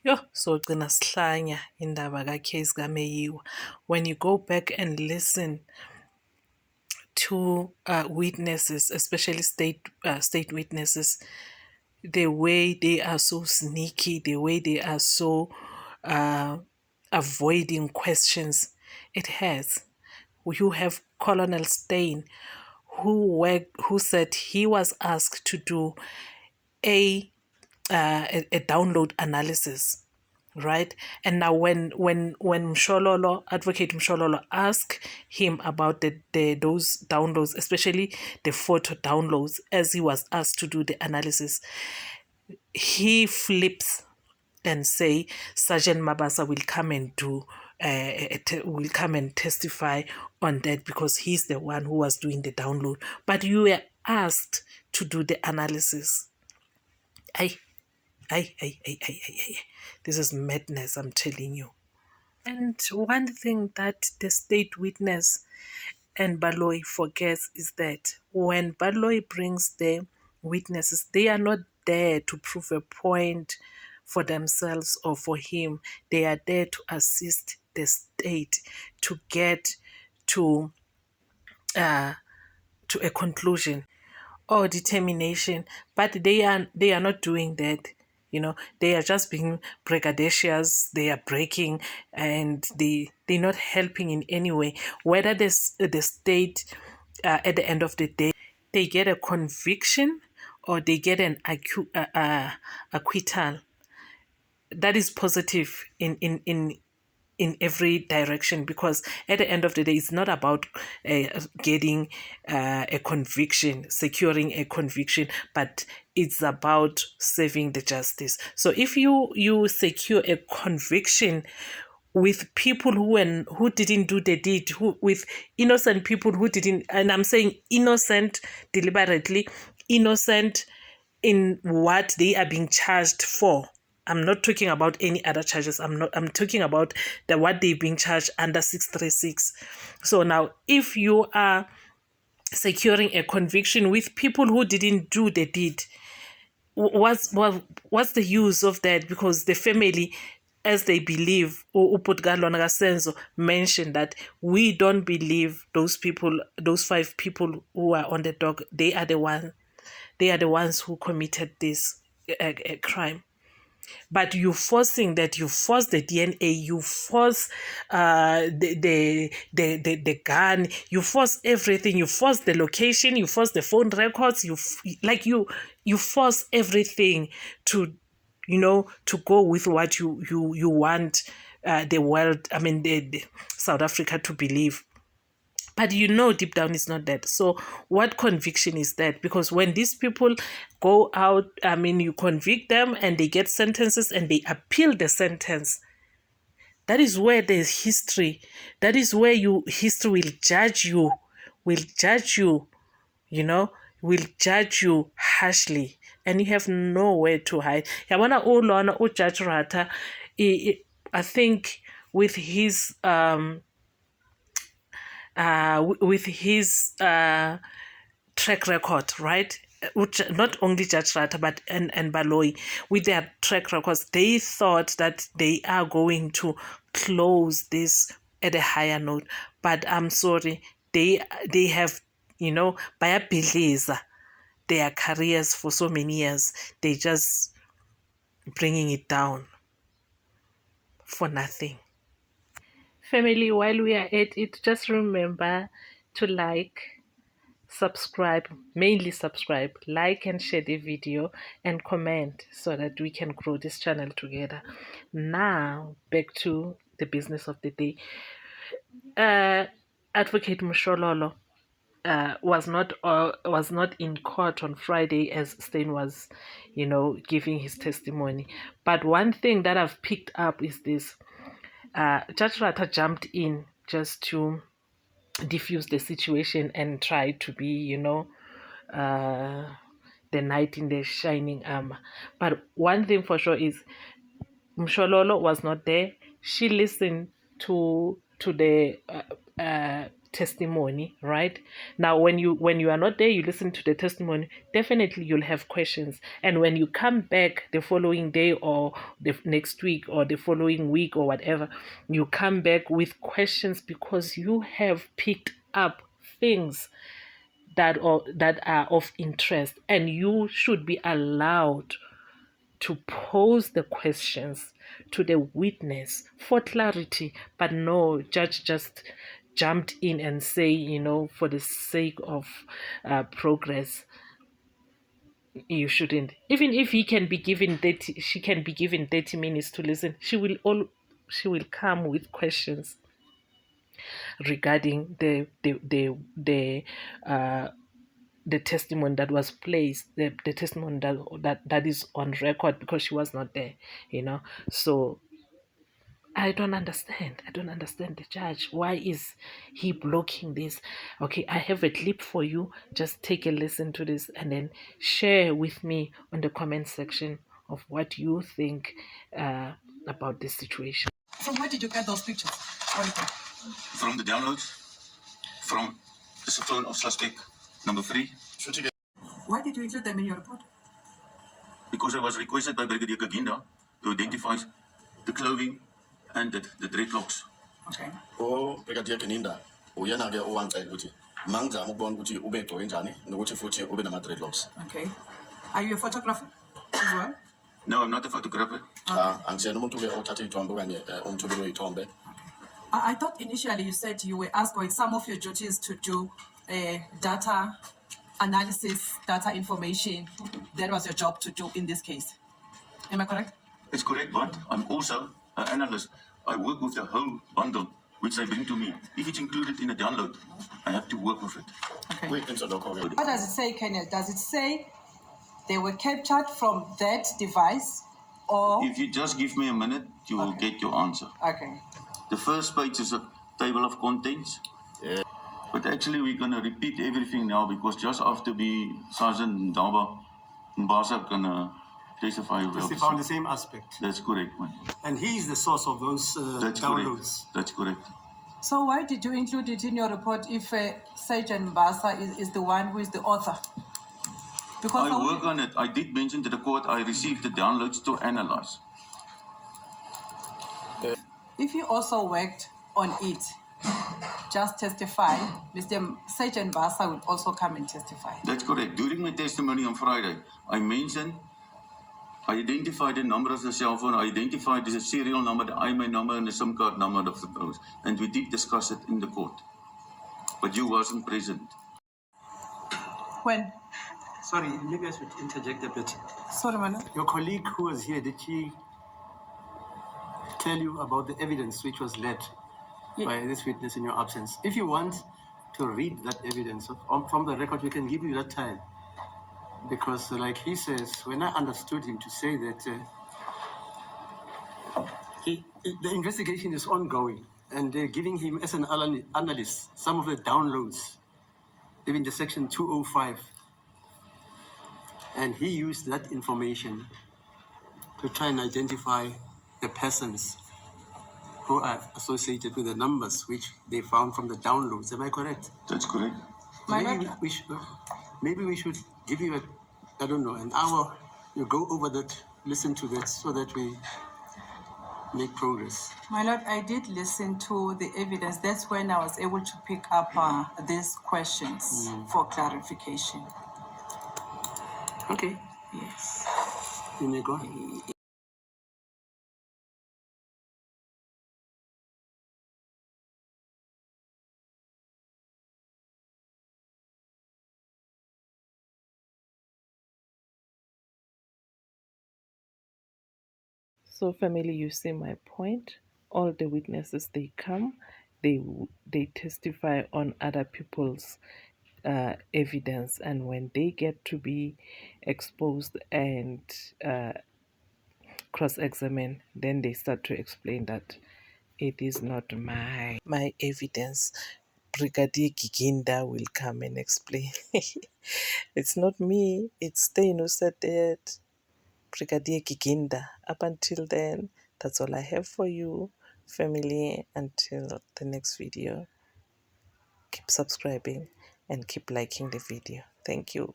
Yo, sogcina sihlanya indaba ka-case kaMeyiwa. When you go back and listen to witnesses, especially state witnesses, the way they are so sneaky, the way they are so uh, avoiding questions, it has. You have Colonel Steyn, who said he was asked to do a a download analysis, right? And now when Mshololo, Advocate Mshololo, asked him about those downloads, especially the photo downloads, as he was asked to do the analysis, he flips and say Sergeant Mabasa will come and do will come and testify on that because he's the one who was doing the download, but you were asked to do the analysis. I this is madness, I'm telling you. And one thing that the state witness and Baloyi forgets is that when Baloyi brings the witnesses, they are not there to prove a point for themselves or for him. They are there to assist the state to get to a conclusion or determination, but they are not doing that. They are just being braggadocious. They are breaking, and they're not helping in any way. Whether the state at the end of the day they get a conviction or they get an acquittal, that is positive in every direction, because at the end of the day it's not about getting a conviction, securing a conviction, but it's about serving the justice. So if you secure a conviction with people who didn't do the deed, with innocent people who didn't, and I'm saying innocent deliberately, innocent in what they are being charged for. I'm not talking about any other charges. I'm talking about what they're being charged under 636. So now if you are securing a conviction with people who didn't do the deed, what's the use of that? Because the family, as they believe, Uputgalo Nagasenzo mentioned that we don't believe those people, those 5 people who are on the dock, they are the ones who committed this crime. But you force the DNA, you force the gun, you force everything, you force the location, you force the phone records, you force everything to to go with what you want the world, I mean the South Africa to believe. But deep down it's not that. So what conviction is that? Because when these people go out, I mean, you convict them and they get sentences and they appeal the sentence. That is where there's history. That is where history will judge you, will judge you harshly, and you have nowhere to hide. Yabona ulona uJudge Ratha, I think with his track record, right? Not only Judge Ratha, but and Baloyi, with their track records, they thought that they are going to close this at a higher note. But I'm sorry, they have, bayabhidliza their careers for so many years. They just bringing it down for nothing. Family, while we are at it, just remember to subscribe, mainly subscribe, like and share the video, and comment so that we can grow this channel together. Now back to the business of the day. Advocate Mshololo was not in court on Friday as Steyn was giving his testimony. But one thing that I've picked up is this: Judge Ratha jumped in just to diffuse the situation and try to be the knight in the shining armor. But one thing for sure is Mshololo was not there. She listened to the testimony, right? Now when you are not there, you listen to the testimony, definitely you'll have questions. And when you come back the following day or the next week or the following week or whatever, you come back with questions because you have picked up things that are of interest, and you should be allowed to pose the questions to the witness for clarity. But no, judge just jumped in and say, for the sake of progress, you shouldn't. Even if he can be given 30, she can be given 30 minutes to listen, she will come with questions regarding the testimony that was placed, the testimony that is on record, because she was not there, So I don't understand. I don't understand the judge. Why is he blocking this? Okay, I have a clip for you. Just take a listen to this and then share with me on the comment section of what you think about this situation. From where did you get those pictures? From the downloads, from the phone of suspect number 3. Why did you include them in your report? Because I was requested by Brigadier Kaginda to identify the clothing and the dreadlocks. Okay. Oh, Brigadier Kaginda, uyena-ke owangicelela ukuthi mangizama ukubona ukuthi ube egcoke njani nokuthi futhi ube nama-dreadlocks. Okay. Are you a photographer as well? No, I'm not a photographer. Angisiyena umuntu-ke othatha iy'thombe okanye umthobeli wey'thombe. I thought initially you said you were asked, or some of your duties to do data analysis, data information. That was your job to do in this case. Am I correct? It's correct, but I'm also an analyst. I work with the whole bundle which they bring to me. If it's included in a download, I have to work with it. Okay. What does it say, Kenneth? Does it say they were captured from that device, or? If you just give me a minute, you will get your answer. Okay. The first page is a table of contents. Yeah. But actually, we're going to repeat everything now because just after Sergeant Daba Mbasa can testify. They found the same aspect. That's correct, man. And he is the source of those That's downloads. Correct. That's correct. So why did you include it in your report if Sergeant Mbasa is the one who is the author? Because I work on it. I did mention to the court I received the downloads to analyze. If you also worked on it, just testify, Mr. Sergeant Mbasa will also come and testify. That's correct. During my testimony on Friday, I mentioned, I identified the number of the cell phone, I identified the serial number, the IMEI number, and the SIM card number of the phones. And we did discuss it in the court. But you wasn't present. When? Sorry, maybe I should interject a bit. Sorry, Manu. Your colleague who was here, did she tell you about the evidence which was led by this witness in your absence? If you want to read that evidence from the record, we can give you that time. Because like he says, when I understood him to say that the investigation is ongoing and they're giving him as an analyst some of the downloads, even the section 205. And he used that information to try and identify the persons who are associated with the numbers which they found from the downloads. Am I correct? That's correct. Maybe we should give you an hour. You go over that, listen to that, so that we make progress. My Lord, I did listen to the evidence. That's when I was able to pick up these questions for clarification. Okay. Yes. You may go. So family, you see my point. All the witnesses, they come, they testify on other people's evidence, and when they get to be exposed and cross-examined, then they start to explain that it is not my evidence. Brigadier Giginda will come and explain. It's not me, it's Stay who said it. Brigadier Giginda. Up until then, that's all I have for you, family. Until the next video. keep subscribing and keep liking the video. Thank you.